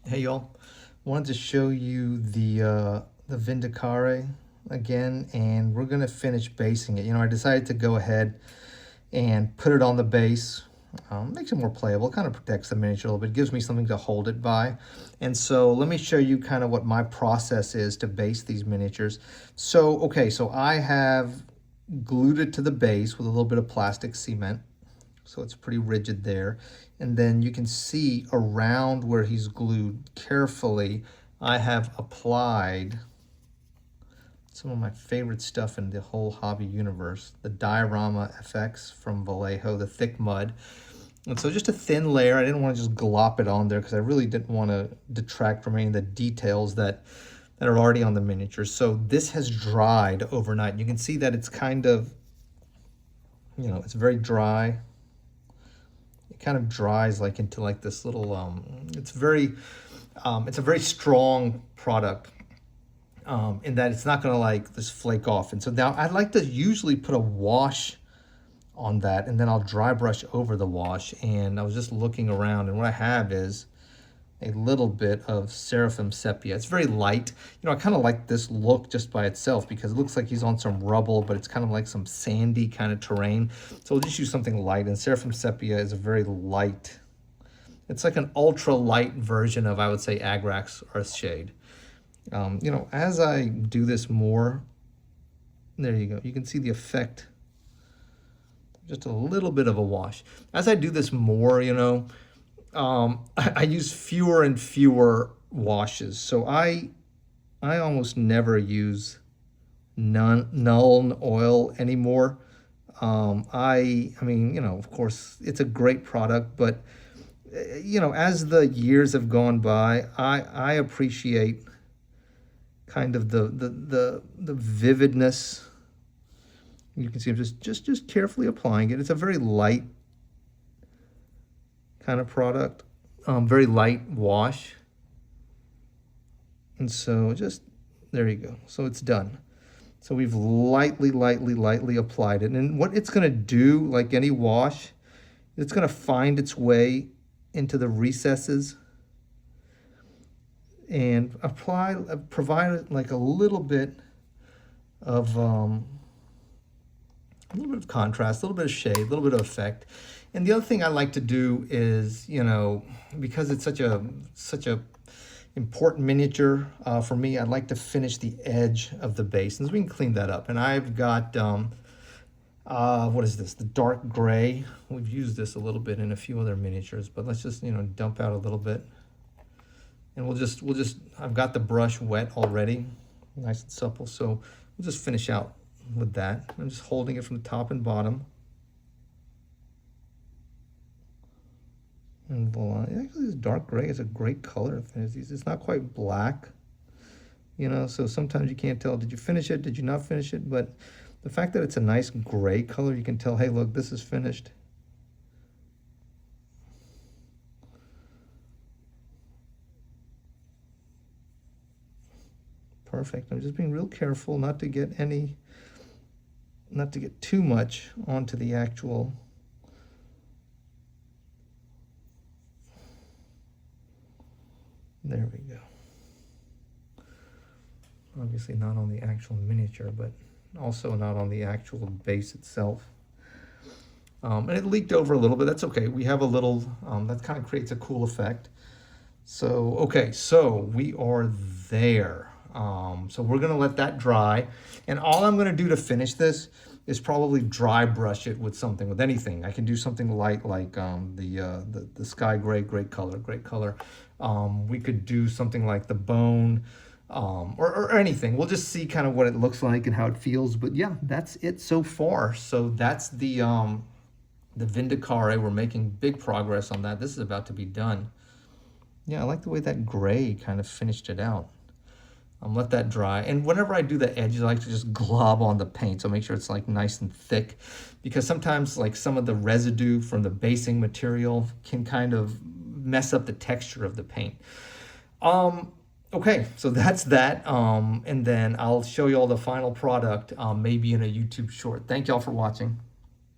Hey y'all, wanted to show you the Vindicare again, and we're gonna finish basing it. You know, I decided to go ahead and put it on the base. Makes it more playable, kind of protects the miniature a little bit, gives me something to hold it by. And so let me show you kind of what my process is to base these miniatures. So, okay, so I have glued it to the base with a little bit of plastic cement. So it's pretty rigid there. And then you can see around where he's glued carefully, I have applied some of my favorite stuff in the whole hobby universe, the Diorama FX from Vallejo, the thick mud. And so just a thin layer. I didn't want to just glop it on there because I really didn't want to detract from any of the details that are already on the miniatures. So this has dried overnight. You can see that it's kind of, you know, it's very dry. It kind of dries like into like this little, it's a very strong product in that it's not gonna like just flake off. And so now I like to usually put a wash on that and then I'll dry brush over the wash. And I was just looking around and what I have is a little bit of Seraphim Sepia. It's very light. You know, I kind of like this look just by itself because it looks like he's on some rubble, but it's kind of like some sandy kind of terrain. So we'll just use something light. And Seraphim Sepia is a very light, it's like an ultra light version of, I would say, Agrax Earthshade. You know, as I do this more, there you go. You can see the effect. Just a little bit of a wash. As I do this more, you know, I use fewer and fewer washes. So I almost never use null oil anymore. I mean, you know, of course, it's a great product, but you know, as the years have gone by, I appreciate kind of the vividness. You can see I'm just carefully applying it. It's a very light kind of product, very light wash. And so just, there you go. So it's done. So we've lightly applied it. And what it's gonna do, like any wash, it's gonna find its way into the recesses and provide like a little bit of contrast, a little bit of shade, a little bit of effect. And the other thing I like to do is, you know, because it's such a important miniature for me, I'd like to finish the edge of the base. And so we can clean that up. And I've got, what is this? The dark gray. We've used this a little bit in a few other miniatures, but let's just, you know, dump out a little bit. And we'll just, I've got the brush wet already, nice and supple. So we'll just finish out with that. I'm just holding it from the top and bottom. And voila. Actually, this dark gray is a great color. It's not quite black, you know, so sometimes you can't tell, did you finish it? Did you not finish it? But the fact that it's a nice gray color, you can tell, hey, look, this is finished. Perfect. I'm just being real careful not to get too much onto the actual there we go. Obviously not on the actual miniature, but also not on the actual base itself. And it leaked over a little bit. That's okay. We have a little, that kind of creates a cool effect. So, okay, so we are there. So we're gonna let that dry. And all I'm gonna do to finish this is probably dry brush it with something, with anything. I can do something light like the sky gray, great color. We could do something like the bone or anything. We'll just see kind of what it looks like and how it feels. But yeah, that's it so far. So that's the Vindicare. We're making big progress on that. This is about to be done. Yeah, I like the way that gray kind of finished it out. Let that dry. And whenever I do the edges, I like to just glob on the paint. So make sure it's like nice and thick, because sometimes like some of the residue from the basing material can kind of mess up the texture of the paint. Okay, so that's that. And then I'll show you all the final product, maybe in a YouTube short. Thank y'all for watching.